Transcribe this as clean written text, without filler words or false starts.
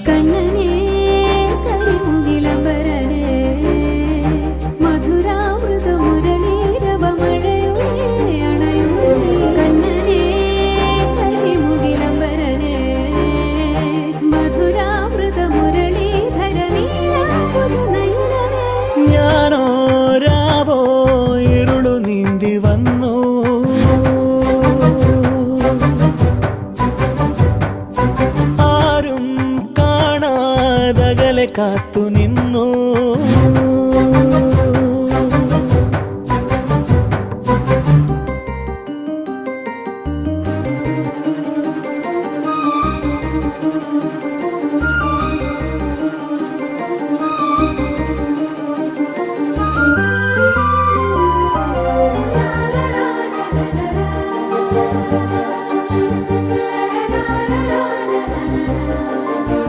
കണ്ണനേ കരിമുകിലംബരനേ മധുരാമൃത മുരളീരവ മഴയുടെ അണയുമേ കണ്ണനേ കരിമുകിലംബരനേ മധുരാമൃത മുരളീധര നീരാംബുജനയനനേ ഞാനോ രാവോ ഇരുളു നീന്തി വന്നു ആരും കാണാതകലെ കാത്തു നിന്നു